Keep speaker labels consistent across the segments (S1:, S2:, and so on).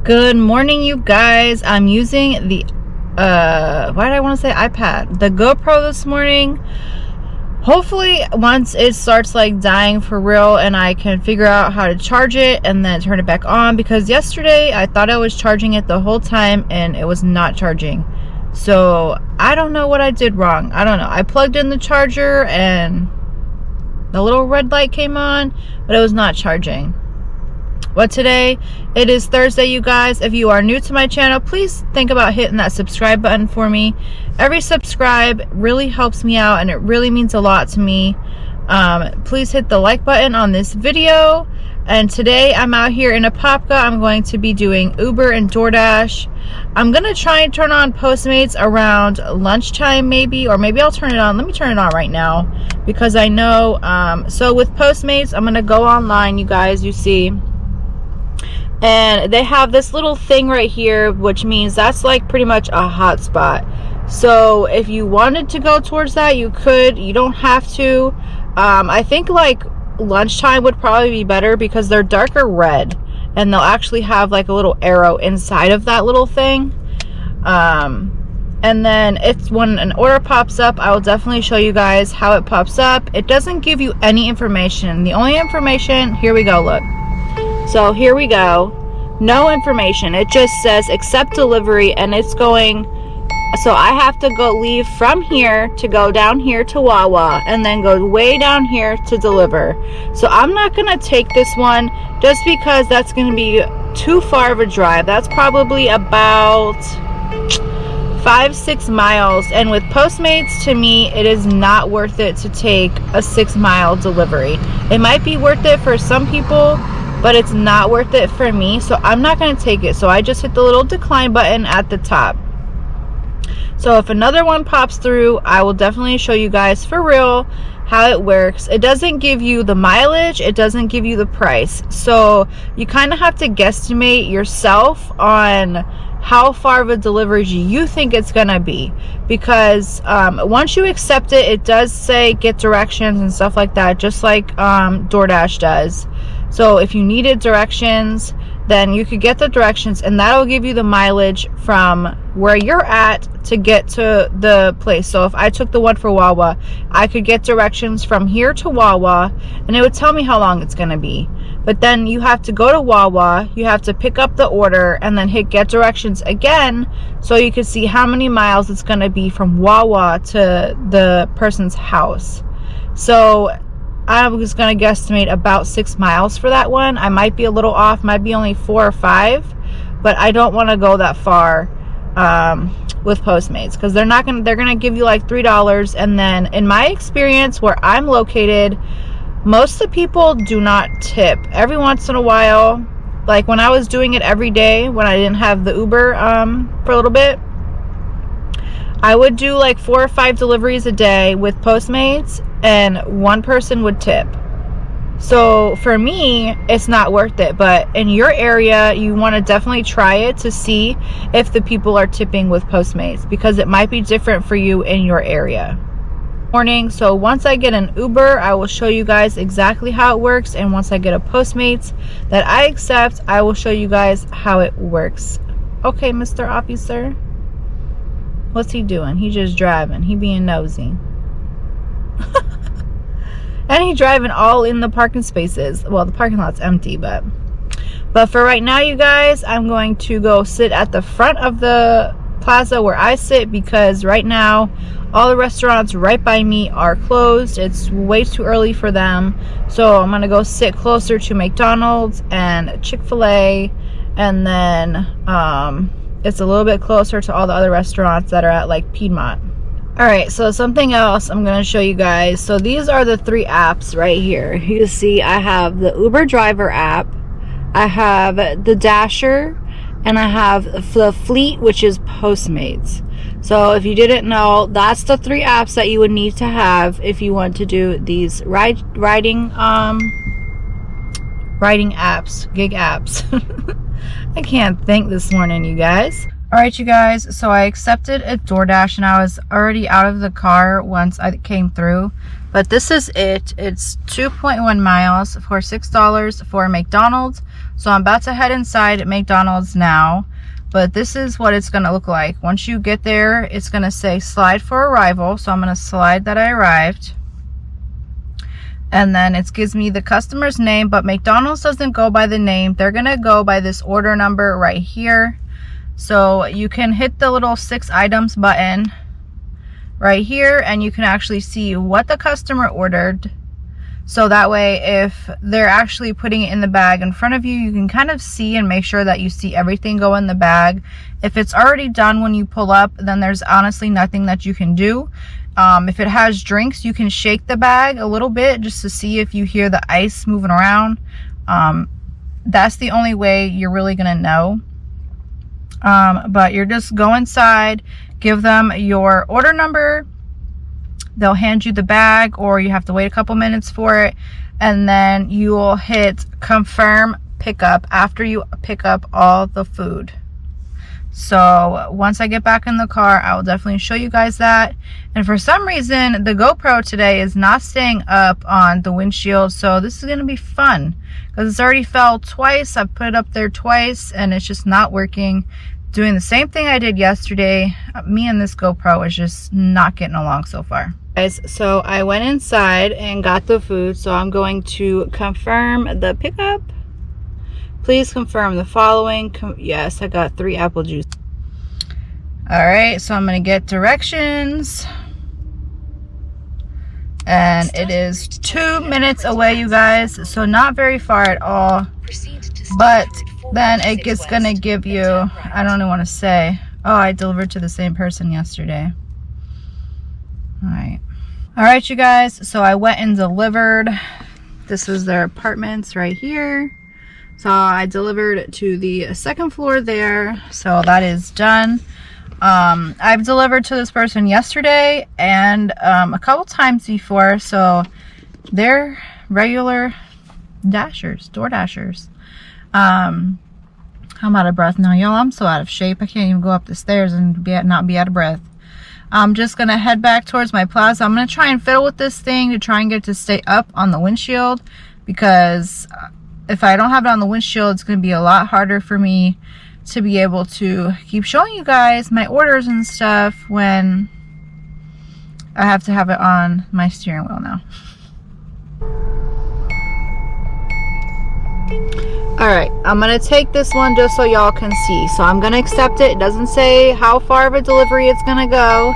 S1: Good morning, you guys. I'm using the why did I want to say iPad, the GoPro this morning. Hopefully once it starts like dying for real and I can figure out how to charge it and then turn it back on, because yesterday I thought I was charging it the whole time and it was not charging. So I don't know what I did wrong. I don't know. I plugged in the charger and the little red light came on, but it was not charging. But today, it is Thursday, you guys. If you are new to my channel, please think about hitting that subscribe button for me. Every subscribe really helps me out and it really means a lot to me. Please hit the like button on this video. And today, I'm out here in Apopka. I'm going to be doing Uber and DoorDash. I'm going to try and turn on Postmates around lunchtime maybe, or maybe I'll turn it on. Let me turn it on right now because I know. So with Postmates, I'm going to go online, you guys, you see. And they have this little thing right here, which means that's like pretty much a hotspot. So if you wanted to go towards that, you could. You don't have to. I think like lunchtime would probably be better because they're darker red. And they'll actually have like a little arrow inside of that little thing. And then it's when an order pops up, I will definitely show you guys how it pops up. It doesn't give you any information. The only information, here we go, look. So here we go, no information. It just says accept delivery, and it's going, so I have to go leave from here to go down here to Wawa and then go way down here to deliver. So I'm not gonna take this one just because that's gonna be too far of a drive. That's probably about 5-6 miles, and with Postmates, to me, it is not worth it to take a 6-mile delivery. It might be worth it for some people, but it's not worth it for me, so I'm not going to take it. So I just hit the little decline button at the top. So if another one pops through, I will definitely show you guys for real how it works. It doesn't give you the mileage, it doesn't give you the price, so you kind of have to guesstimate yourself on how far of a delivery you think it's gonna be, because once you accept it, it does say get directions and stuff like that, just like DoorDash does. So if you needed directions, then you could get the directions, and that'll give you the mileage from where you're at to get to the place. So if I took the one for Wawa, I could get directions from here to Wawa, and it would tell me how long it's gonna be. But then you have to go to Wawa, you have to pick up the order, and then hit get directions again, so you can see how many miles it's gonna be from Wawa to the person's house. So I was going to guesstimate about 6 miles for that one. I might be a little off, might be only 4 or 5, but I don't want to go that far with Postmates, because they're going to give you like $3, and then in my experience where I'm located, most of the people do not tip. Every once in a while, like when I was doing it every day when I didn't have the Uber for a little bit, I would do like 4 or 5 deliveries a day with Postmates, and one person would tip. So for me, it's not worth it. But in your area, you want to definitely try it to see if the people are tipping with Postmates, because it might be different for you in your area. Morning. So once I get an Uber, I will show you guys exactly how it works, and once I get a Postmates that I accept, I will show you guys how it works. Okay, Mr. Officer. What's he doing? He just driving. He being nosy. And he driving all in the parking spaces. Well, the parking lot's empty, but for right now, you guys, I'm going to go sit at the front of the plaza where I sit, because right now all the restaurants right by me are closed. It's way too early for them. So I'm going to go sit closer to McDonald's and Chick-fil-A, and then it's a little bit closer to all the other restaurants that are at like Piedmont. Alright, so something else I'm going to show you guys. So these are the 3 apps right here. You see I have the Uber driver app, I have the Dasher, and I have the Fleet, which is Postmates. So if you didn't know, that's the 3 apps that you would need to have if you want to do these riding apps, gig apps. I can't think this morning, you guys. Alright you guys, so I accepted a DoorDash and I was already out of the car once I came through. But this is it. It's 2.1 miles for $6 for McDonald's. So I'm about to head inside McDonald's now. But this is what it's going to look like. Once you get there, it's going to say slide for arrival. So I'm going to slide that I arrived. And then it gives me the customer's name, but McDonald's doesn't go by the name. They're going to go by this order number right here. So you can hit the little 6 items button right here and you can actually see what the customer ordered. So that way, if they're actually putting it in the bag in front of you, you can kind of see and make sure that you see everything go in the bag. If it's already done when you pull up, then there's honestly nothing that you can do. If it has drinks, you can shake the bag a little bit just to see if you hear the ice moving around. That's the only way you're really gonna know. But you're just go inside, give them your order number, they'll hand you the bag, or you have to wait a couple minutes for it, and then you will hit confirm pickup after you pick up all the food. So once I get back in the car, I will definitely show you guys that. And for some reason, the GoPro today is not staying up on the windshield, so this is going to be fun because it's already fell twice. I've put it up there twice and it's just not working. Doing the same thing I did yesterday. Me and this GoPro is just not getting along so far. Guys, so I went inside and got the food, so I'm going to confirm the pickup. Please confirm the following. Yes, I got 3 apple juice. Alright, so I'm going to get directions. And it is 2 minutes away, you guys. So not very far at all. But then it's going to give you, I don't even want to say. Oh, I delivered to the same person yesterday. Alright, you guys. So I went and delivered. This is their apartments right here. So I delivered to the 2nd floor there, so that is done. I've delivered to this person yesterday and a couple times before, so they're regular dashers, door dashers. I'm out of breath now, y'all. I'm so out of shape. I can't even go up the stairs and not be out of breath. I'm just gonna head back towards my plaza. I'm gonna try and fiddle with this thing to try and get it to stay up on the windshield, because if I don't have it on the windshield, it's going to be a lot harder for me to be able to keep showing you guys my orders and stuff when I have to have it on my steering wheel now. Alright, I'm going to take this one just so y'all can see. So I'm going to accept it. It doesn't say how far of a delivery it's going to go.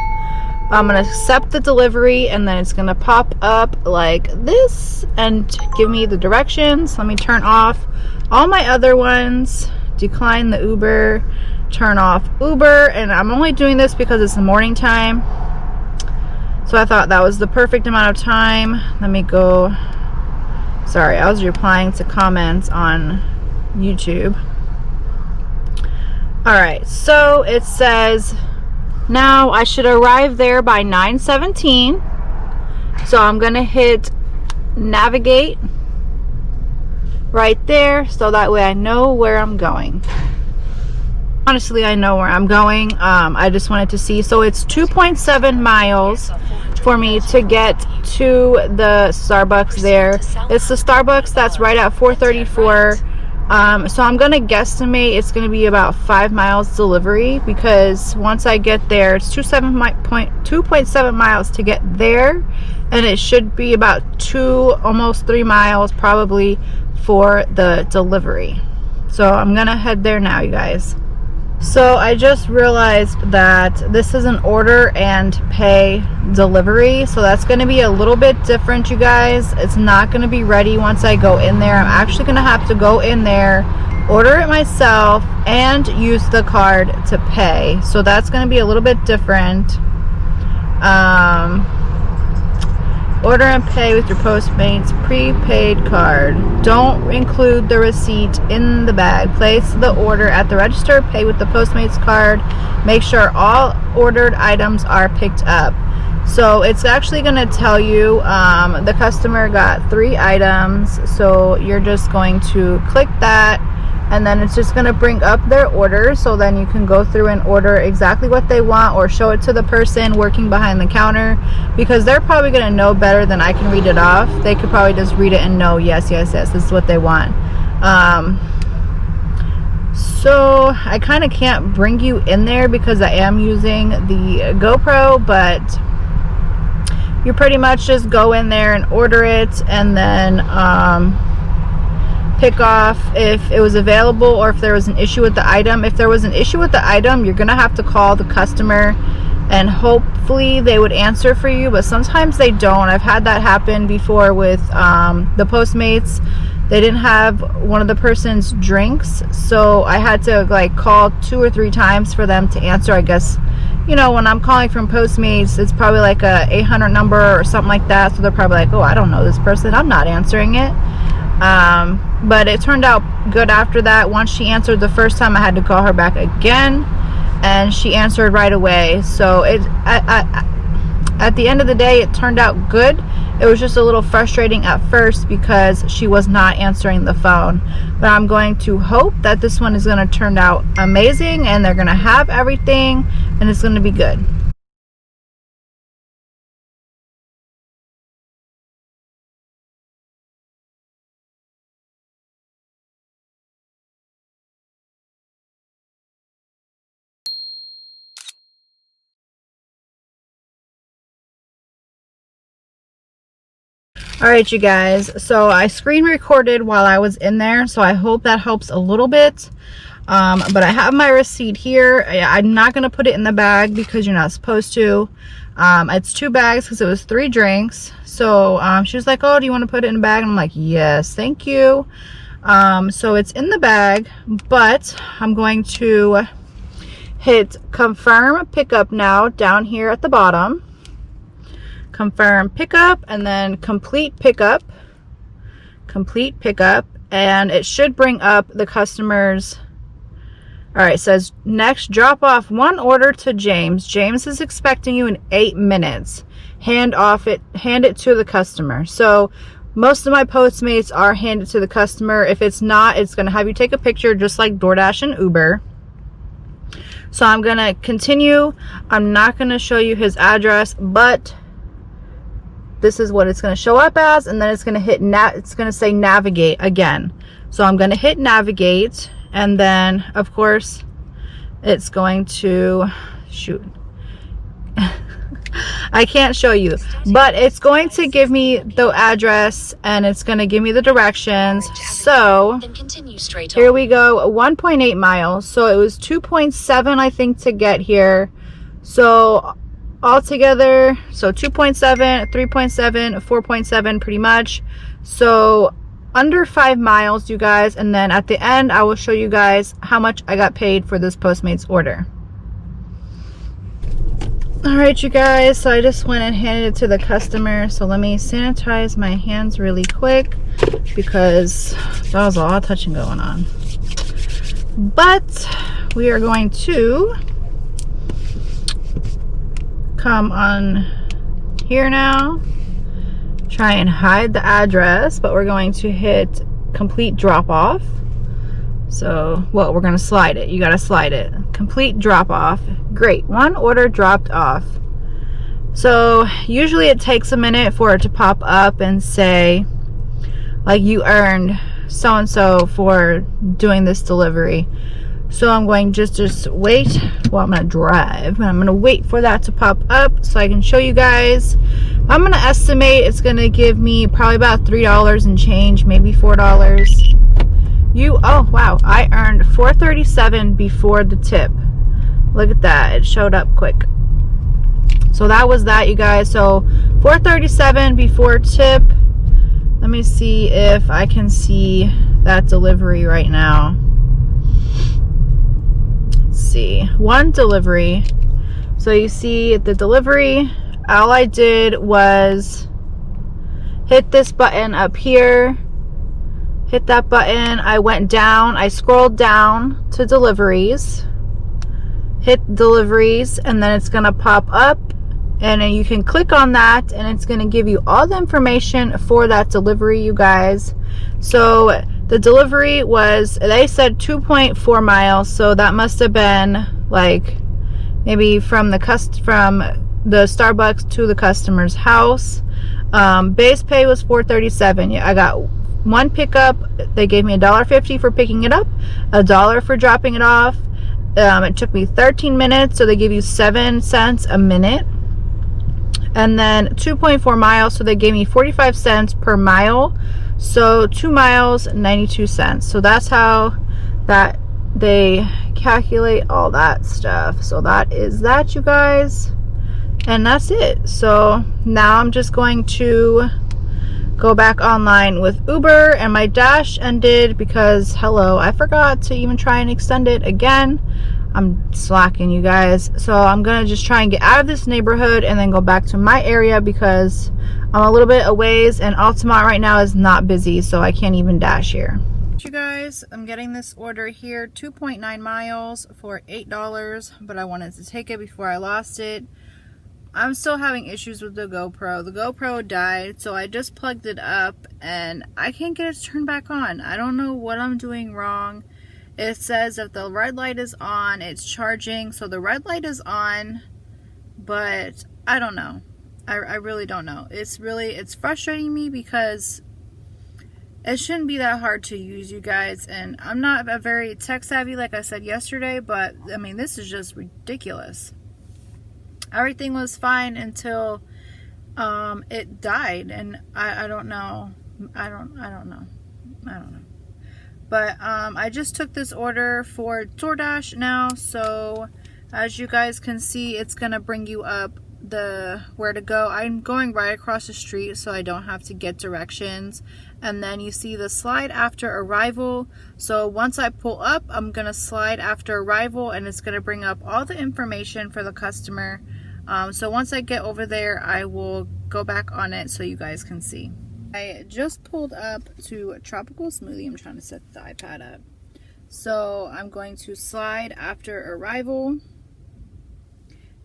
S1: I'm going to accept the delivery and then it's going to pop up like this and give me the directions. Let me turn off all my other ones, decline the Uber, turn off Uber, and I'm only doing this because it's the morning time. So I thought that was the perfect amount of time. Let me go. Sorry, I was replying to comments on YouTube. Alright, so it says now I should arrive there by 9:17. So I'm gonna hit navigate right there, so that way I know where I'm going. Honestly, I know where I'm going. I just wanted to see. So it's 2.7 miles for me to get to the Starbucks there. It's the Starbucks that's right at 434. So I'm gonna guesstimate it's gonna be about 5 miles delivery, because once I get there, it's 2.7 miles to get there, and it should be about almost 3 miles probably for the delivery. So I'm gonna head there now, you guys. So I just realized that this is an order and pay delivery, so that's going to be a little bit different, you guys. It's not going to be ready once I go in there. I'm actually going to have to go in there, order it myself, and use the card to pay. So that's going to be a little bit different. Order and pay with your Postmates prepaid card. Don't include the receipt in the bag. Place the order at the register. Pay with the Postmates card. Make sure all ordered items are picked up. So it's actually going to tell you the customer got 3 items. So you're just going to click that and then it's just going to bring up their order, so then you can go through and order exactly what they want, or show it to the person working behind the counter, because they're probably going to know better than I can read it off. They could probably just read it and know, yes, yes, yes, this is what they want. So I kind of can't bring you in there because I am using the GoPro, but you pretty much just go in there and order it, and then pick off if it was available or if there was an issue with the item. If there was an issue with the item, you're gonna have to call the customer, and hopefully they would answer for you, but sometimes they don't. I've had that happen before with the Postmates. They didn't have one of the person's drinks, so I had to like call 2 or 3 times for them to answer. I guess, you know, when I'm calling from Postmates, it's probably like a 800 number or something like that, so they're probably like, oh, I don't know this person, I'm not answering it. But it turned out good after that. Once she answered the first time, I had to call her back again, and she answered right away. So at the end of the day, it turned out good. It was just a little frustrating at first because she was not answering the phone, but I'm going to hope that this one is going to turn out amazing, and they're going to have everything, and it's going to be good. Alright, you guys, so I screen recorded while I was in there, so I hope that helps a little bit. But I have my receipt here. I'm not going to put it in the bag because you're not supposed to. It's 2 bags because it was 3 drinks. So she was like, oh, do you want to put it in a bag? And I'm like, yes, thank you. So it's in the bag, but I'm going to hit confirm pickup now down here at the bottom. Confirm pickup, and then complete pickup, and it should bring up the customer's. All right, it says next, drop off 1 order to James. James is expecting you in 8 minutes. Hand it to the customer. So most of my Postmates are handed to the customer. If it's not, it's going to have you take a picture, just like DoorDash and Uber. So I'm going to continue. I'm not going to show you his address, but this is what it's going to show up as, and then it's going to hit it's going to say navigate again. So I'm going to hit navigate, and then of course it's going to shoot. I can't show you, but it's going to give me the address, and it's going to give me the directions. So here we go, 1.8 miles. So it was 2.7 I think to get here. So altogether, so 2.7, 3.7, 4.7 pretty much. So under 5 miles, you guys. And then at the end, I will show you guys how much I got paid for this Postmates order. All right, you guys, so I just went and handed it to the customer. So let me sanitize my hands really quick because that was a lot of touching going on. But we are going to come on here now, try and hide the address, but we're going to hit complete drop off. So, well, we're going to slide it. You got to slide it. Complete drop off. Great. 1 order dropped off. So usually it takes a minute for it to pop up and say like you earned so and so for doing this delivery. So I'm going just wait. Well, I'm going to drive, and I'm going to wait for that to pop up so I can show you guys. I'm going to estimate it's going to give me probably about $3 and change, maybe $4. Oh wow, I earned $4.37 before the tip. Look at that, it showed up quick. So that was that, you guys. So $4.37 before tip. Let me see if I can see that delivery right now. Let's see, 1 delivery. So you see the delivery, all I did was hit this button up here, hit that button, I went down, I scrolled down to deliveries, hit deliveries, and then it's gonna pop up, and then you can click on that, and it's gonna give you all the information for that delivery, you guys. So The delivery was, they said 2.4 miles, so that must have been like maybe from the Starbucks to the customer's house. Base pay was $4.37. Yeah, I got one pickup. They gave me $1.50 for picking it up, $1 for dropping it off. It took me 13 minutes, so they give you 7 cents a minute. And then 2.4 miles, so they gave me 45 cents per mile. So 2 miles, 92 cents. So that's how that they calculate all that stuff. So that is that, you guys. And that's it. So now I'm just going to go back online with Uber, and my dash ended because, hello, I forgot to even try and extend it again. I'm slacking, you guys. So I'm gonna just try and get out of this neighborhood and then go back to my area because I'm a little bit a ways, and Altamont right now is not busy, so I can't even dash here. You guys, I'm getting this order here, 2.9 miles for $8, but I wanted to take it before I lost it. I'm still having issues with the GoPro. The GoPro died, so I just plugged it up and I can't get it to turn back on. I don't know what I'm doing wrong. It says if the red light is on, it's charging. So the red light is on, but I don't know. I really don't know. It's frustrating me because it shouldn't be that hard to use, you guys. And I'm not a very tech savvy, like I said yesterday, but I mean, this is just ridiculous. Everything was fine until it died, and I don't know. I don't know. But I just took this order for DoorDash now, so as you guys can see, it's gonna bring you up the where to go. I'm going right across the street, so I don't have to get directions. And then you see the slide after arrival. So once I pull up, I'm gonna slide after arrival, and it's gonna bring up all the information for the customer. So once I get over there, I will go back on it so you guys can see. I just pulled up to a tropical smoothie. I'm trying to set the iPad up. So I'm going to slide after arrival,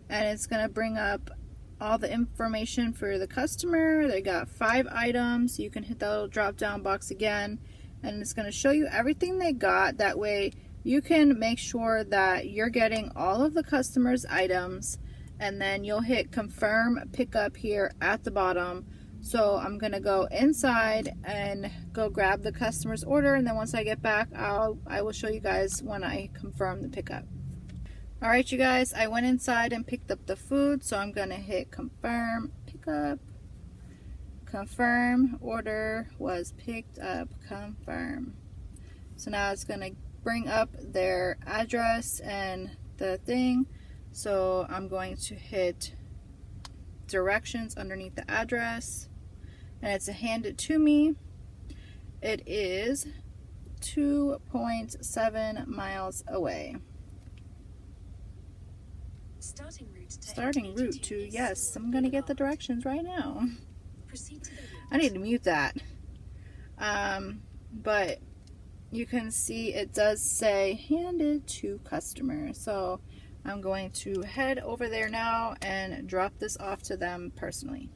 S1: and it's going to bring up all the information for the customer. They got 5 items. You can hit that little drop down box again, and it's going to show you everything they got. That way you can make sure that you're getting all of the customer's items. And then you'll hit confirm pickup here at the bottom. So I'm gonna go inside and go grab the customer's order, and then once I get back, I will show you guys when I confirm the pickup. All right, you guys, I went inside and picked up the food, so I'm gonna hit confirm pickup. Confirm order was picked up, confirm. So now it's gonna bring up their address and the thing. So I'm going to hit directions underneath the address, and it's handed to me. It is 2.7 miles away. Starting route to, yes, I'm going to get the directions right now. I need to mute that. But you can see it does say handed to customer. So I'm going to head over there now and drop this off to them personally.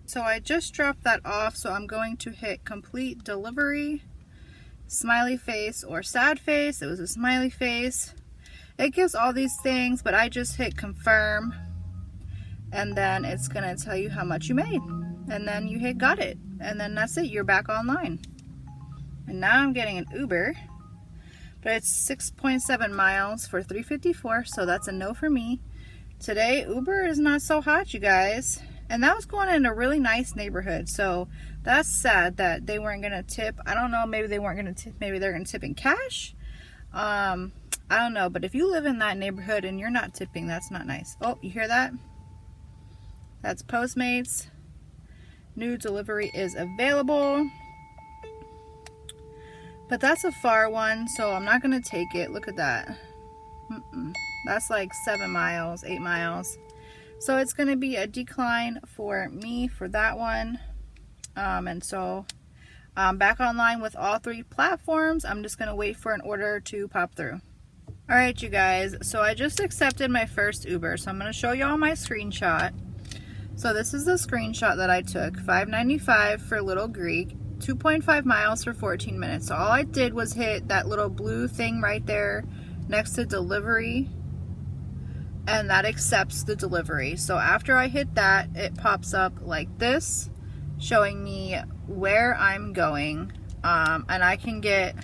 S1: So I just dropped that off, so I'm going to hit complete delivery, smiley face or sad face. It was a smiley face. It gives all these things, but I just hit confirm, and then it's gonna tell you how much you made, and then you hit got it, and then that's it. You're back online. And now I'm getting an Uber. But it's 6.7 miles for $3.54, so that's a no for me. Today, Uber is not so hot, you guys. And that was going in a really nice neighborhood, so that's sad that they weren't going to tip. I don't know, maybe they weren't going to tip. Maybe they're going to tip in cash. I don't know, but if you live in that neighborhood and you're not tipping, that's not nice. Oh, you hear that? That's Postmates. New delivery is available. But that's a far one, so I'm not going to take it. Look at that. That's like 7 miles, 8 miles. So it's going to be a decline for me for that one. And so I'm back online with all 3 platforms. I'm just going to wait for an order to pop through. Alright, you guys. So I just accepted my first Uber. So I'm going to show you all my screenshot. So this is the screenshot that I took. $5.95 for Little Greek. 2.5 miles for 14 minutes. So all I did was hit that little blue thing right there next to delivery, and that accepts the delivery. So after I hit that, it pops up like this, showing me where I'm going, and I can get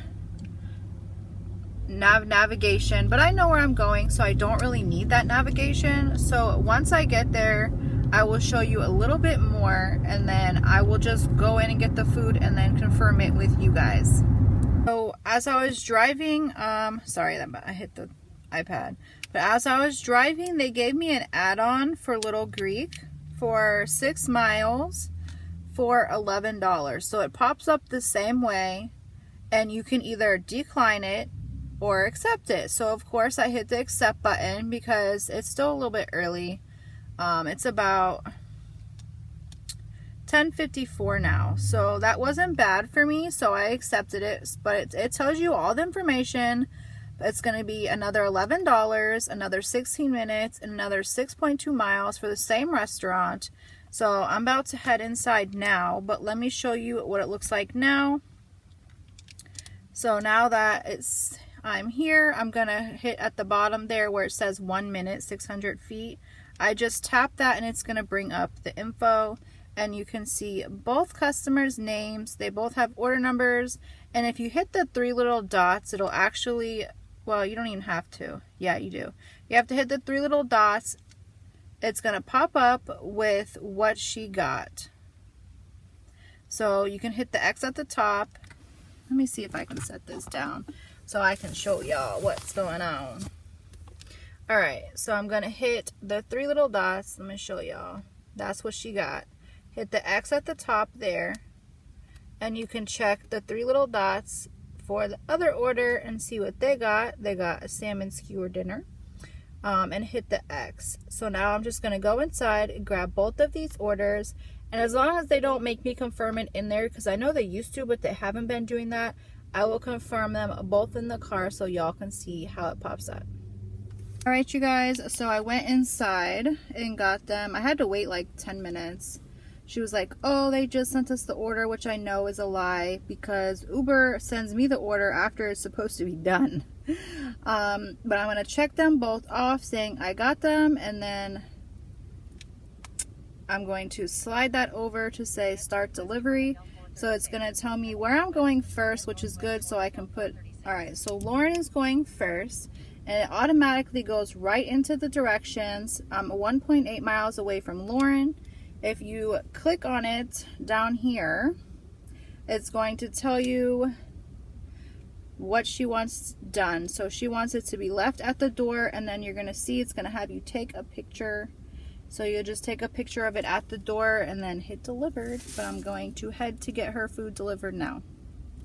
S1: navigation, but I know where I'm going, so I don't really need that navigation. So once I get there, I will show you a little bit more, and then I will just go in and get the food and then confirm it with you guys. So as I was driving, sorry that I hit the iPad, but as I was driving, they gave me an add-on for Little Greek for 6 miles for $11. So it pops up the same way, and you can either decline it or accept it. So of course I hit the accept button because it's still a little bit early. It's about 10:54 now, so that wasn't bad for me, so I accepted it. But it tells you all the information. It's going to be another $11, another 16 minutes, and another 6.2 miles for the same restaurant. So I'm about to head inside now, but let me show you what it looks like now. So now that I'm here, I'm gonna hit at the bottom there where it says 1 minute, 600 feet. I just tap that and it's gonna bring up the info, and you can see both customers' names. They both have order numbers, and if you hit the 3 little dots, it'll actually, well, you don't even have to. Yeah, you do. You have to hit the 3 little dots. It's gonna pop up with what she got. So you can hit the X at the top. Let me see if I can set this down so I can show y'all what's going on. Alright, so I'm going to hit the 3 little dots. Let me show y'all. That's what she got. Hit the X at the top there, and you can check the 3 little dots for the other order and see what they got. They got a salmon skewer dinner, and hit the X. So now I'm just going to go inside and grab both of these orders. And as long as they don't make me confirm it in there, because I know they used to, but they haven't been doing that, I will confirm them both in the car so y'all can see how it pops up. Alright, you guys, so I went inside and got them. I had to wait like 10 minutes. She was like, oh, they just sent us the order, which I know is a lie because Uber sends me the order after it's supposed to be done. But I'm going to check them both off saying I got them, and then I'm going to slide that over to say start delivery. So it's going to tell me where I'm going first, which is good, so I can put, alright, so Lauren is going first, and it automatically goes right into the directions. I'm 1.8 miles away from Lauren. If you click on it down here, it's going to tell you what she wants done. So she wants it to be left at the door, and then you're going to see it's going to have you take a picture. So you'll just take a picture of it at the door and then hit delivered. But I'm going to head to get her food delivered now.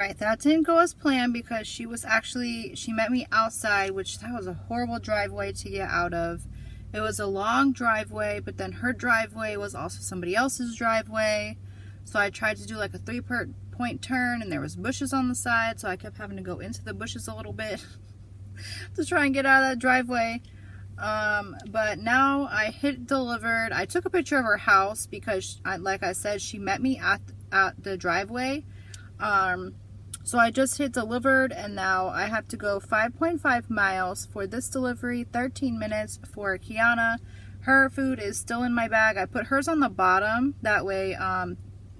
S1: Alright, that didn't go as planned because she met me outside, which that was a horrible driveway to get out of. It was a long driveway, but then her driveway was also somebody else's driveway. So I tried to do like a 3-point turn, and there was bushes on the side, so I kept having to go into the bushes a little bit to try and get out of that driveway. But now I hit delivered. I took a picture of her house because, like I said, she met me at the driveway. So I just hit delivered, and now I have to go 5.5 miles for this delivery, 13 minutes for Kiana. Her food is still in my bag. I put hers on the bottom, that way,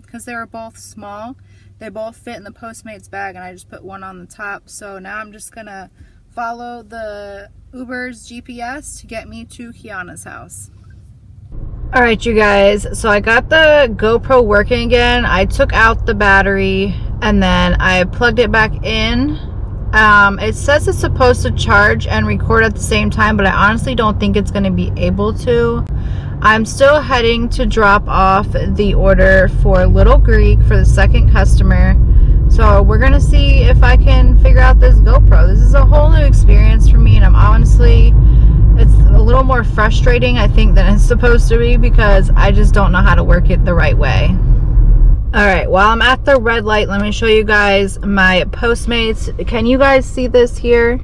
S1: because they were both small, they both fit in the Postmates bag, and I just put one on the top. So now I'm just gonna follow the Uber's GPS to get me to Kiana's house. Alright, you guys, so I got the GoPro working again. I took out the battery and then I plugged it back in. It says it's supposed to charge and record at the same time, but I honestly don't think it's going to be able to. I'm still heading to drop off the order for Little Greek for the second customer. So we're going to see if I can figure out this GoPro. This is a whole new experience for me, and I'm honestly, it's a little more frustrating, I think, than it's supposed to be because I just don't know how to work it the right way. Alright, while I'm at the red light, let me show you guys my Postmates. Can you guys see this here?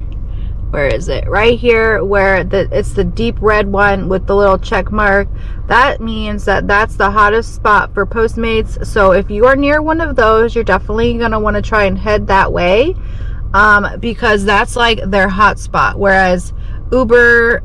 S1: where is it? Right here, where it's the deep red one with the little check mark. That means that that's the hottest spot for Postmates. So if you are near one of those, you're definitely going to want to try and head that way, because that's like their hot spot. Whereas Uber,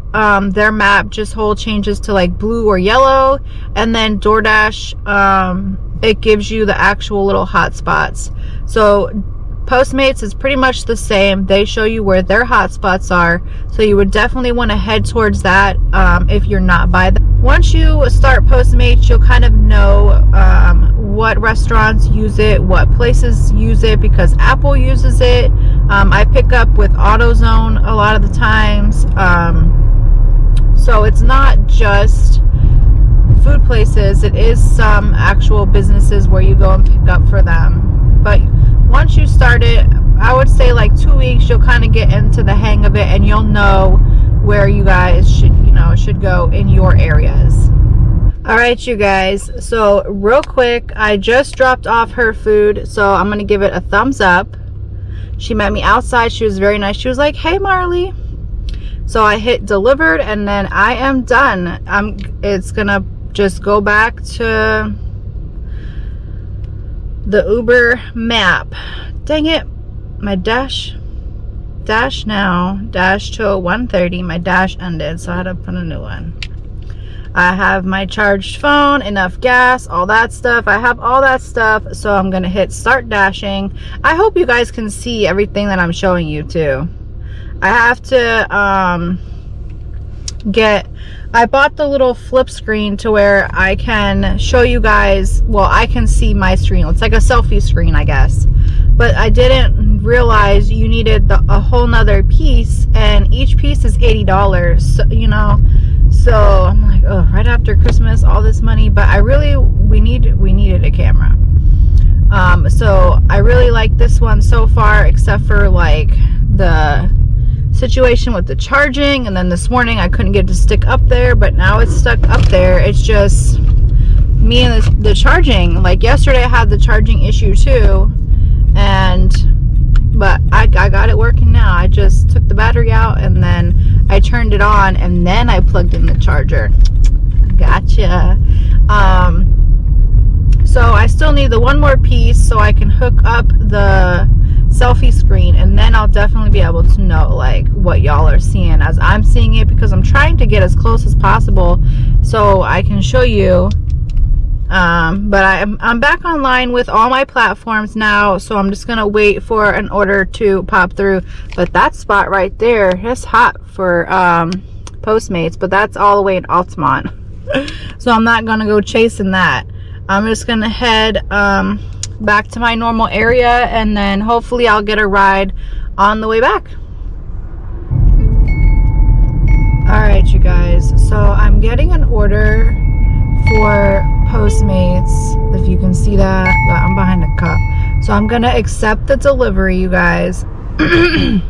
S1: their map just changes to like blue or yellow, and then DoorDash, it gives you the actual little hot spots. So Postmates is pretty much the same. They show you where their hotspots are, so you would definitely want to head towards that if you're not by them. Once you start Postmates, you'll kind of know what restaurants use it, what places use it, because Apple uses it. I pick up with AutoZone a lot of the times, so it's not just food places. It is some actual businesses where you go and pick up for them. But once you start it, I would say like 2 weeks, you'll kind of get into the hang of it, and you'll know where you guys should go in your areas. All right, you guys, so real quick, I just dropped off her food, so I'm gonna give it a thumbs up. She met me outside. She was very nice. She was like, "Hey, Marlee." So I hit delivered, and then I am done. It's gonna just go back to the Uber map. Dang it, my dash till 1:30. My dash ended, so I had to put a new one. I have my charged phone, enough gas, all that stuff. I have all that stuff, so I'm gonna hit start dashing. I hope you guys can see everything that I'm showing you too. I have to I bought the little flip screen to where I can show you guys, well, I can see my screen. It's like a selfie screen, I guess. But I didn't realize you needed a whole nother piece, and each piece is $80, so I'm like, oh, right after Christmas, all this money. But we needed a camera. So I really like this one so far, except for like the situation with the charging. And then this morning I couldn't get it to stick up there, but now it's stuck up there. It's just me and the charging. Like yesterday I had the charging issue too, but I got it working now. I just took the battery out, and then I turned it on, and then I plugged in the charger. Gotcha. So I still need the one more piece so I can hook up the selfie screen, and then I'll definitely be able to know like what y'all are seeing as I'm seeing it, because I'm trying to get as close as possible so I can show you. But I'm back online with all my platforms now, so I'm just gonna wait for an order to pop through. But that spot right there is hot for Postmates, but that's all the way in Altamont. So I'm not gonna go chasing that. I'm just gonna head back to my normal area, and then hopefully I'll get a ride on the way back. All right, you guys, so I'm getting an order for Postmates, if you can see that, but I'm behind a cup. So I'm gonna accept the delivery, you guys. And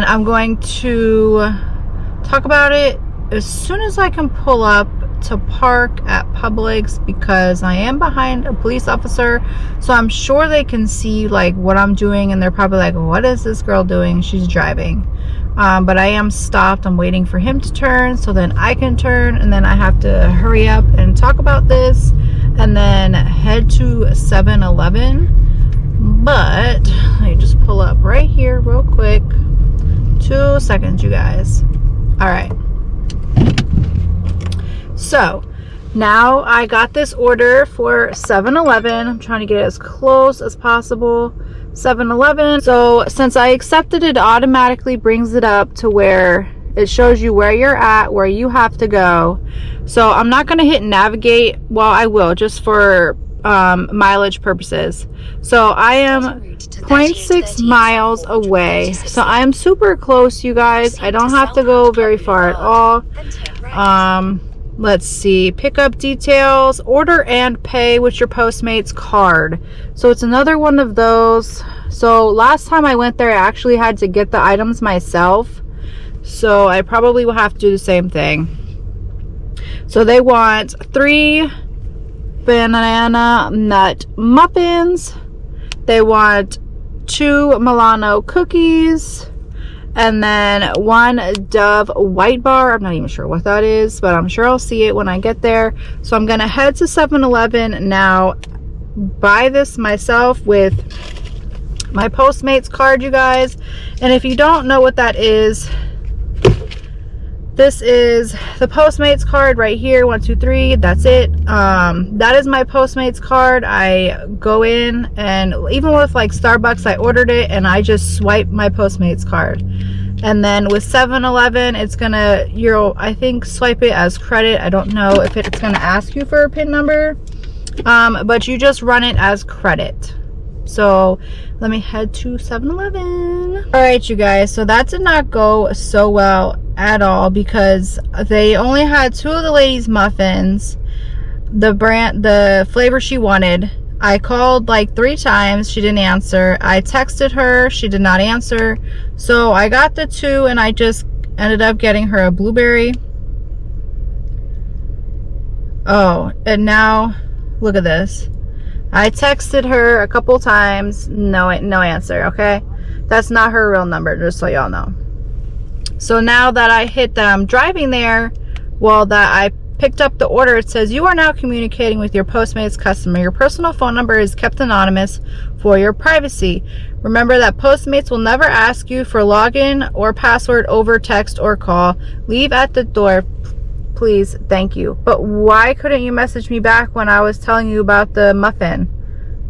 S1: I'm going to talk about it as soon as I can pull up to park at Publix, because I am behind a police officer, so I'm sure they can see like what I'm doing, and they're probably like, what is this girl doing? She's driving. But I am stopped. I'm waiting for him to turn so then I can turn, and then I have to hurry up and talk about this and then head to 7-Eleven. But let me just pull up right here real quick. 2 seconds, you guys. All right. So now I got this order for 7-Eleven. I'm trying to get it as close as possible. 7-Eleven. So since I accepted it, automatically brings it up to where it shows you where you're at, where you have to go. So I'm not going to hit navigate. Well, I will, just for mileage purposes. So I am 0.6 miles away. So I am super close, you guys. I don't have to go very far at all. Let's see, pickup details, order and pay with your Postmates card. So it's another one of those. So last time I went there, I actually had to get the items myself. So I probably will have to do the same thing. So they want 3 banana nut muffins. They want 2 Milano cookies. and then 1 Dove white bar. I'm not even sure what that is, but I'm sure I'll see it when I get there. So I'm gonna head to 7-Eleven now, buy this myself with my Postmates card, you guys. And if you don't know what that is, this is the Postmates card right here. 1, 2, 3, that's it. That is my Postmates card. I go in, and even with like Starbucks, I ordered it and I just swipe my Postmates card. And then with 7-Eleven, it's gonna, I think, swipe it as credit. I don't know if it's gonna ask you for a PIN number, but you just run it as credit. So let me head to 7-Eleven. All right, you guys, so that did not go so well at all because they only had 2 of the ladies' muffins, the flavor she wanted. I called like 3 times, she didn't answer. I texted her, she did not answer. So I got the 2 and I just ended up getting her a blueberry. Oh, and now look at this. I texted her a couple times, no answer. Okay, that's not her real number, just so y'all know. So now that I hit that I'm driving there, well, that I picked up the order, it says you are now communicating with your Postmates customer. Your personal phone number is kept anonymous for your privacy. Remember that Postmates will never ask you for login or password over text or call. Leave at the door, please, thank you. But why couldn't you message me back when I was telling you about the muffin?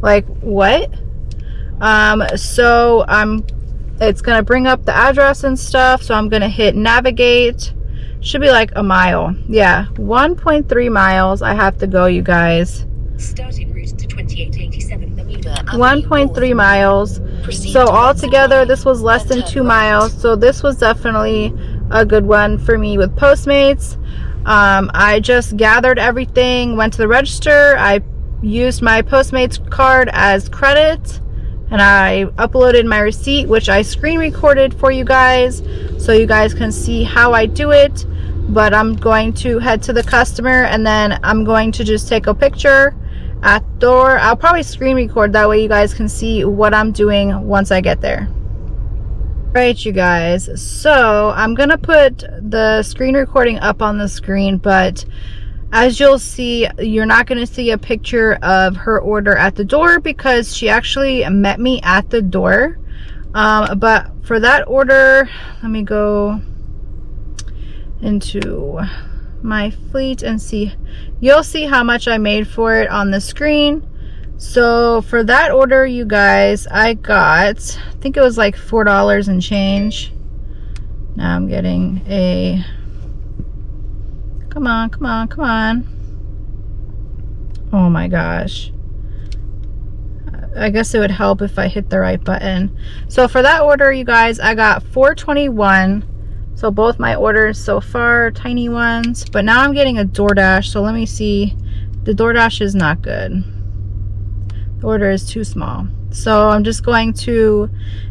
S1: Like, what? So it's gonna bring up the address and stuff, so I'm gonna hit navigate. Should be like a mile. Yeah, 1.3 miles I have to go, you guys.
S2: Starting route to 2887
S1: 1.3 miles. So altogether this was less than 2 miles, so this was definitely a good one for me with Postmates. I just gathered everything, went to the register, I used my Postmates card as credit, and I uploaded my receipt, which I screen recorded for you guys so you guys can see how I do it. But I'm going to head to the customer, and then I'm going to just take a picture at the door. I'll probably screen record, that way you guys can see what I'm doing once I get there. Right, you guys, so I'm gonna put the screen recording up on the screen, but as you'll see, you're not going to see a picture of her order at the door because she actually met me at the door. But for that order, let me go into my fleet and see. You'll see how much I made for it on the screen. So for that order, you guys, I got, I think it was like $4 and change. Now I'm getting a, come on, come on, come on. Oh my gosh. I guess it would help if I hit the right button. So for that order, you guys, I got $4.21. So both my orders so far, tiny ones. But now I'm getting a DoorDash. So let me see. The DoorDash is not good. The order is too small. So I'm just going to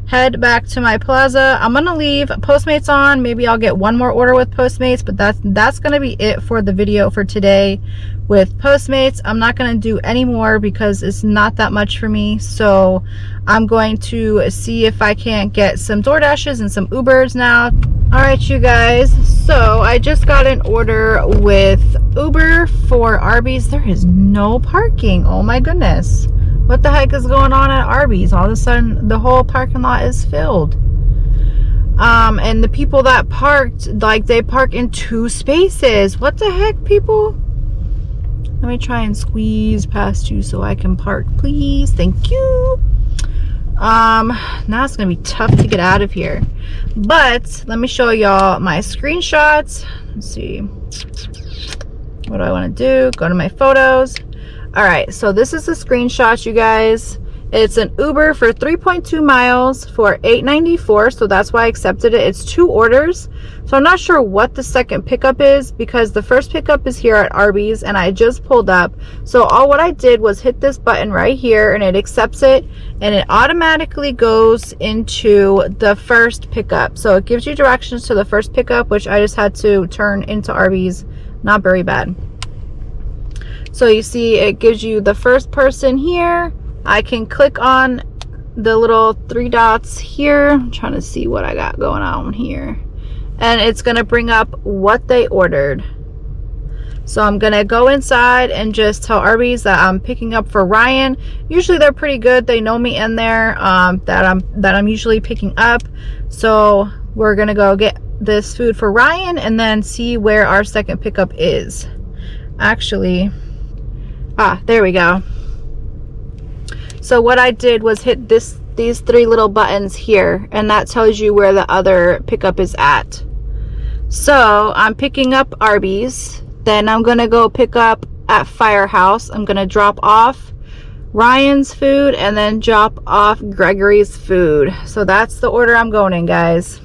S1: head back to my plaza. I'm gonna leave Postmates on. Maybe I'll get one more order with Postmates, but that's gonna be it for the video for today with Postmates. I'm not gonna do any more because it's not that much for me. So I'm going to see if I can't get some DoorDashes and some Ubers now. All right, you guys, so I just got an order with Uber for Arby's. There is no parking. Oh my goodness. What the heck is going on at Arby's? All of a sudden, the whole parking lot is filled. And the people that parked, like, they park in 2 spaces. What the heck, people? Let me try and squeeze past you so I can park, please. Thank you. Now it's gonna be tough to get out of here. But let me show y'all my screenshots. Let's see. What do I want to do? Go to my photos. All right, so this is the screenshot, you guys. It's an Uber for 3.2 miles for $8.94, so that's why I accepted it. It's 2 orders, so I'm not sure what the second pickup is because the first pickup is here at Arby's and I just pulled up. So what I did was hit this button right here and it accepts it and it automatically goes into the first pickup. So it gives you directions to the first pickup, which I just had to turn into Arby's. Not very bad. So you see it gives you the first person here. I can click on the little 3 dots here. I'm trying to see what I got going on here. And it's going to bring up what they ordered. So I'm going to go inside and just tell Arby's that I'm picking up for Ryan. Usually they're pretty good. They know me in there, that I'm usually picking up. So we're going to go get this food for Ryan and then see where our second pickup is. Actually, there we go. So what I did was hit these 3 little buttons here, and that tells you where the other pickup is at. So I'm picking up Arby's. Then I'm gonna go pick up at Firehouse. I'm gonna drop off Ryan's food and then drop off Gregory's food. So that's the order I'm going in, guys.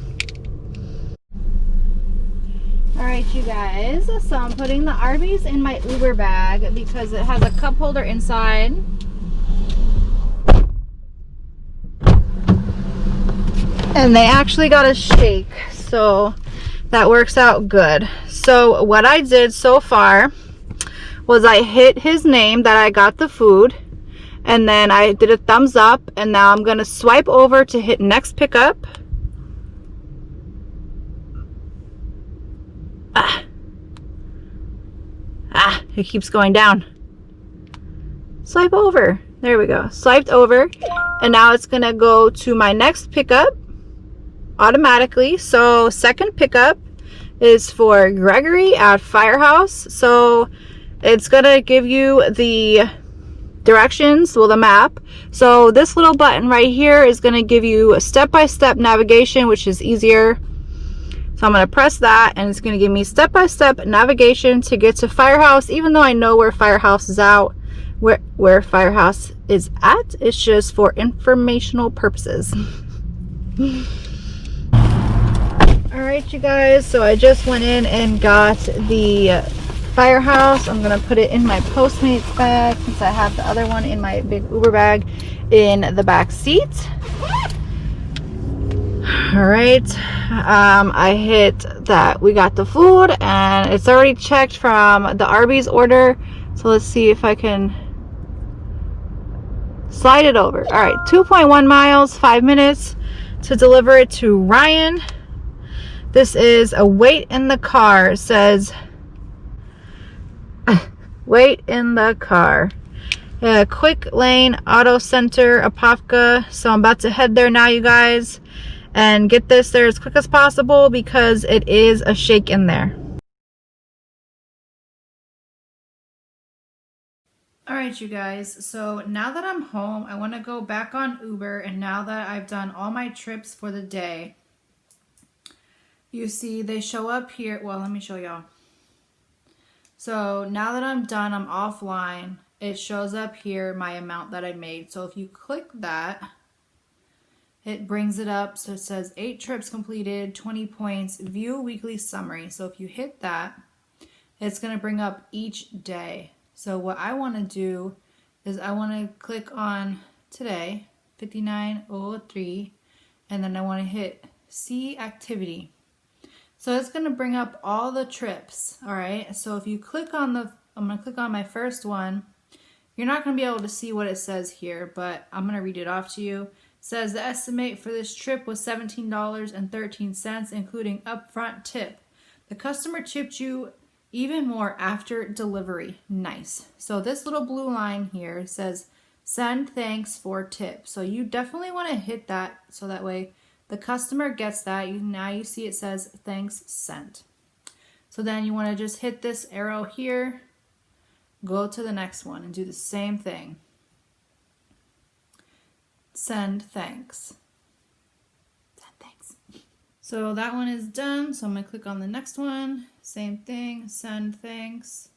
S1: Alright, you guys, so I'm putting the Arby's in my Uber bag because it has a cup holder inside. And they actually got a shake, so that works out good. So what I did so far was I hit his name that I got the food, and then I did a thumbs up, and now I'm gonna swipe over to hit next pickup. It keeps going down. Swipe over. There we go. Swiped over, and now it's gonna go to my next pickup automatically. So second pickup is for Gregory at Firehouse. So it's gonna give you the directions, well, the map. So this little button right here is gonna give you a step-by-step navigation, which is easier. So I'm gonna press that, and it's gonna give me step-by-step navigation to get to Firehouse, even though I know where Firehouse is out. Where Firehouse is at, it's just for informational purposes. Alright, you guys, so I just went in and got the Firehouse. I'm gonna put it in my Postmates bag since I have the other one in my big Uber bag in the back seat. Alright, I hit that we got the food, and it's already checked from the Arby's order. So let's see if I can slide it over. Alright, 2.1 miles, 5 minutes to deliver it to Ryan. This is a wait in the car. It says wait in the car. Quick Lane Auto Center, Apopka. So I'm about to head there now, you guys, and get this there as quick as possible because it is a shake in there. Alright, you guys, so now that I'm home, I want to go back on Uber, and now that I've done all my trips for the day, you see they show up here. Well, let me show y'all. So now that I'm done, I'm offline, it shows up here my amount that I made. So if you click that, it brings it up. So it says 8 trips completed, 20 points, view weekly summary. So if you hit that, it's going to bring up each day. So what I want to do is I want to click on today, 5903, and then I want to hit see activity. So it's going to bring up all the trips. All right. So if you click on I'm going to click on my first one. You're not going to be able to see what it says here, but I'm going to read it off to you. It says the estimate for this trip was $17.13, including upfront tip. The customer tipped you even more after delivery. Nice. So this little blue line here says send thanks for tip. So you definitely want to hit that so that way the customer gets that. Now you see it says thanks sent. So then you want to just hit this arrow here, go to the next one and do the same thing. Send thanks. Send thanks. So that one is done. So I'm going to click on the next one. Same thing, send thanks.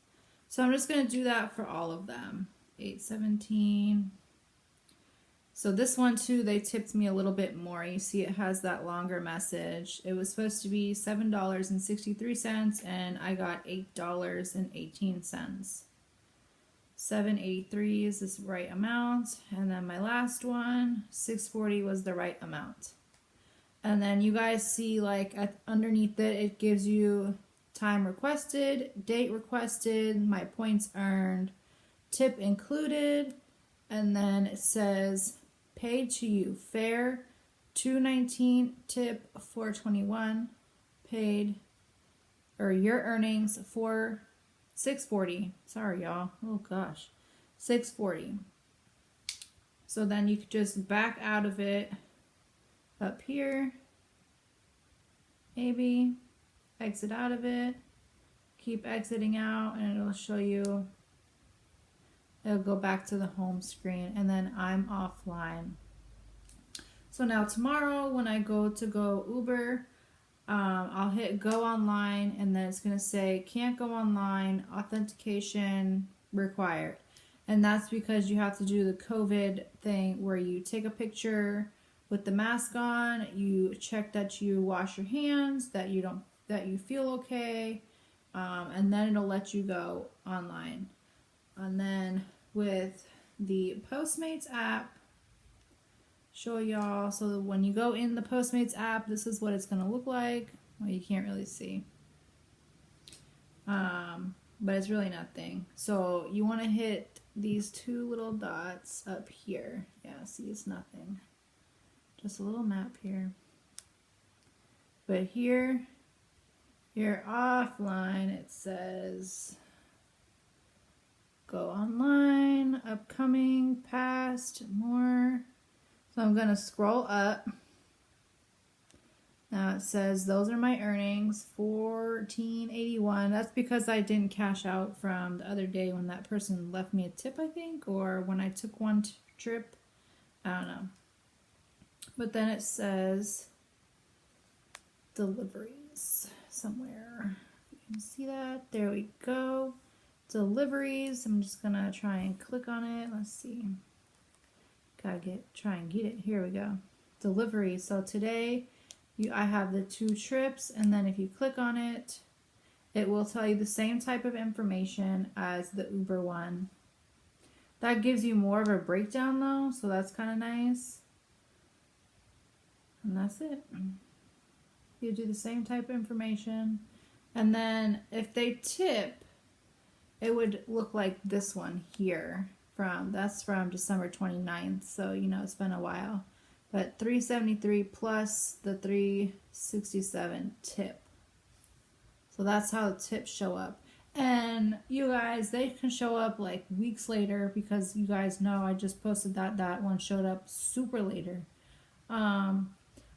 S1: So I'm just going to do that for all of them. 817. So this one too, they tipped me a little bit more. You see it has that longer message. It was supposed to be $7.63 and I got $8.18. 783 is this right amount, and then my last one, 640 was the right amount. And then you guys see like underneath it, it gives you time requested, date requested, my points earned, tip included, and then it says paid to you. Fare $2.19, tip $4.21, paid, or your earnings for $6.40. Sorry, y'all. Oh gosh, $6.40. So then you could just back out of it up here. Maybe exit out of it. Keep exiting out, and it'll show you. It'll go back to the home screen, and then I'm offline. So now tomorrow when I go Uber, I'll hit go online, and then it's going to say can't go online, authentication required. And that's because you have to do the COVID thing where you take a picture with the mask on, you check that you wash your hands, that you feel okay, and then it'll let you go online. And then with the Postmates app, show y'all, so that when you go in the Postmates app, this is what it's going to look like. Well, you can't really see, but it's really nothing. So you want to hit these two little dots up here. Yeah, see, it's nothing, just a little map here. But here you're offline, it says go online, upcoming, past, more. So I'm going to scroll up. Now it says those are my earnings, $14.81. That's because I didn't cash out from the other day when that person left me a tip, I think, or when I took one trip. I don't know. But then it says deliveries somewhere. You can see that. There we go. Deliveries. I'm just gonna try and click on it. Let's see. Try and get it. Here we go. Deliveries. So today I have the 2 trips, and then if you click on it, it will tell you the same type of information as the Uber one. That gives you more of a breakdown though, so that's kind of nice. And that's it. You do the same type of information. And then if they tip, it would look like this one here. That's from December 29th, so you know it's been a while. But $3.73 plus the $3.67 tip. So that's how the tips show up. And you guys, they can show up like weeks later, because you guys know I just posted that one showed up super later. I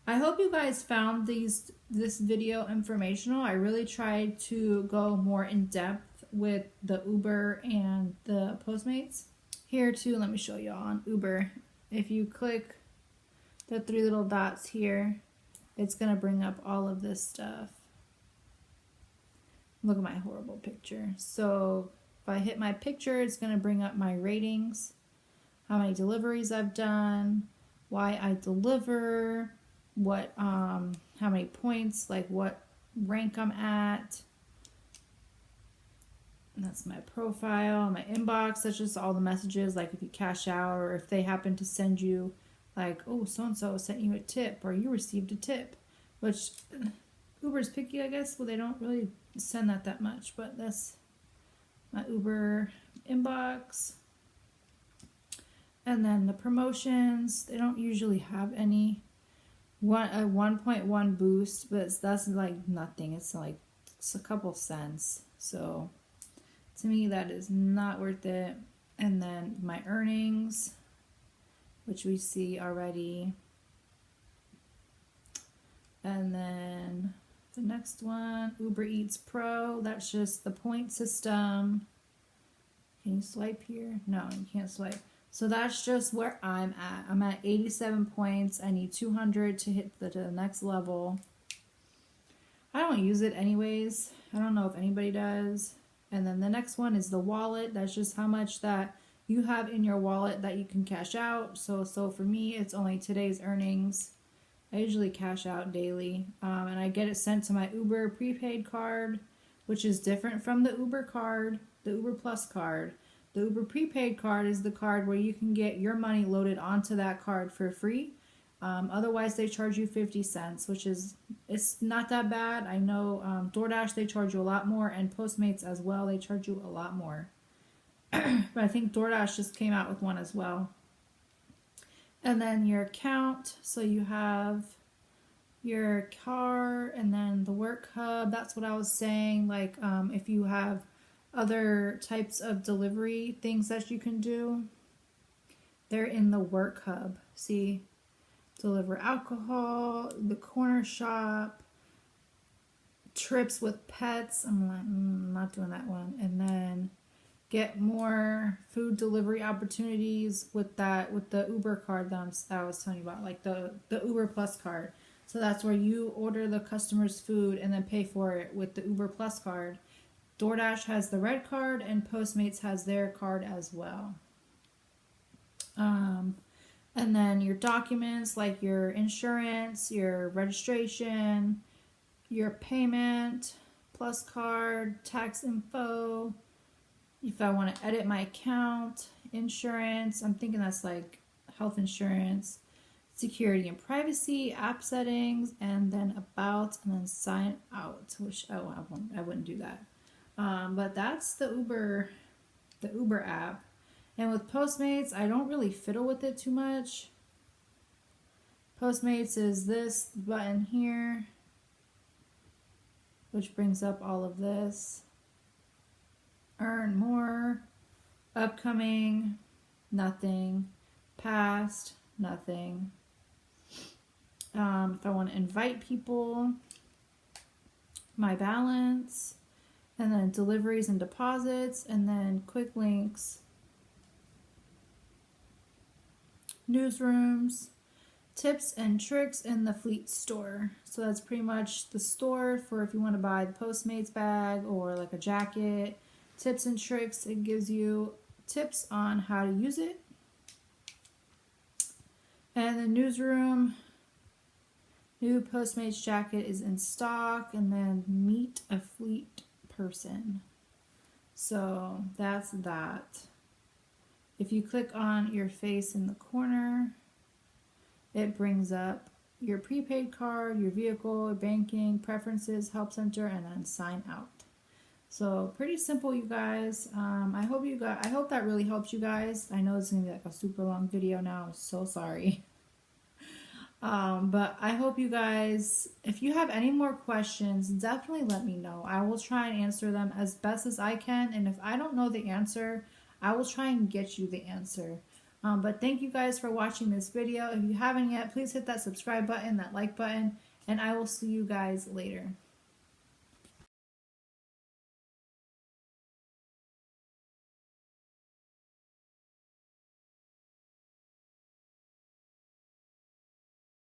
S1: hope you guys found this video informational. I really tried to go more in depth with the Uber and the Postmates. Here too, let me show y'all on Uber. If you click the 3 little dots here, it's gonna bring up all of this stuff. Look at my horrible picture. So if I hit my picture, it's gonna bring up my ratings, how many deliveries I've done, why I deliver, what how many points, like what rank I'm at. And that's my profile, my inbox. That's just all the messages, like if you cash out, or if they happen to send you like, oh, so-and-so sent you a tip, or you received a tip, which Uber's picky, I guess. Well, they don't really send that much, but that's my Uber inbox. And then the promotions, they don't usually have any. A 1.1 boost, but that's like nothing. It's a couple cents. So to me, that is not worth it. And then my earnings, which we see already. And then the next one, UBEREATS Pro. That's just the point system. Can you swipe here? No, you can't swipe. So that's just where I'm at. I'm at 87 points. I need 200 to hit the next level. I don't use it anyways. I don't know if anybody does. And then the next one is the wallet. That's just how much that you have in your wallet that you can cash out. So for me, it's only today's earnings. I usually cash out daily. And I get it sent to my Uber prepaid card, which is different from the Uber card, the Uber Plus card. The Uber prepaid card is the card where you can get your money loaded onto that card for free. Otherwise, they charge you 50 cents, which it's not that bad. I know DoorDash, they charge you a lot more, and Postmates as well, they charge you a lot more. But I think DoorDash just came out with one as well. And then your account. So you have your car and then the work hub. That's what I was saying. Like if you have other types of delivery things that you can do, they're in the work hub. See, deliver alcohol, the corner shop, trips with pets. I'm like, not doing that one. And then get more food delivery opportunities with the Uber card that I was telling you about, like the Uber Plus card. So that's where you order the customer's food and then pay for it with the Uber Plus card. DoorDash has the red card and Postmates has their card as well. And then your documents like your insurance, your registration, your payment, Plus card, tax info. If I want to edit my account, insurance, I'm thinking that's like health insurance, security and privacy, app settings, and then about, and then sign out, which I wouldn't do that. But that's the Uber app. And with Postmates, I don't really fiddle with it too much. Postmates is this button here, which brings up all of this. Earn more, upcoming, nothing, past, nothing. If I want to invite people, my balance, and then deliveries and deposits, and then quick links, newsrooms, tips and tricks in the Fleet store. So that's pretty much the store for if you want to buy the Postmates bag or like a jacket. Tips and tricks, it gives you tips on how to use it. And the newsroom, new Postmates jacket is in stock, and then meet a Fleet person. So that's that. If you click on your face in the corner, it brings up your prepaid card, your vehicle, banking, preferences, help center, and then sign out. So pretty simple, you guys. I hope that really helps you guys. I know it's gonna be like a super long video now. I'm so sorry. But I hope you guys, if you have any more questions, definitely let me know. I will try and answer them as best as I can. And if I don't know the answer, I will try and get you the answer. But thank you guys for watching this video. If you haven't yet, please hit that subscribe button, that like button, and I will see you guys later.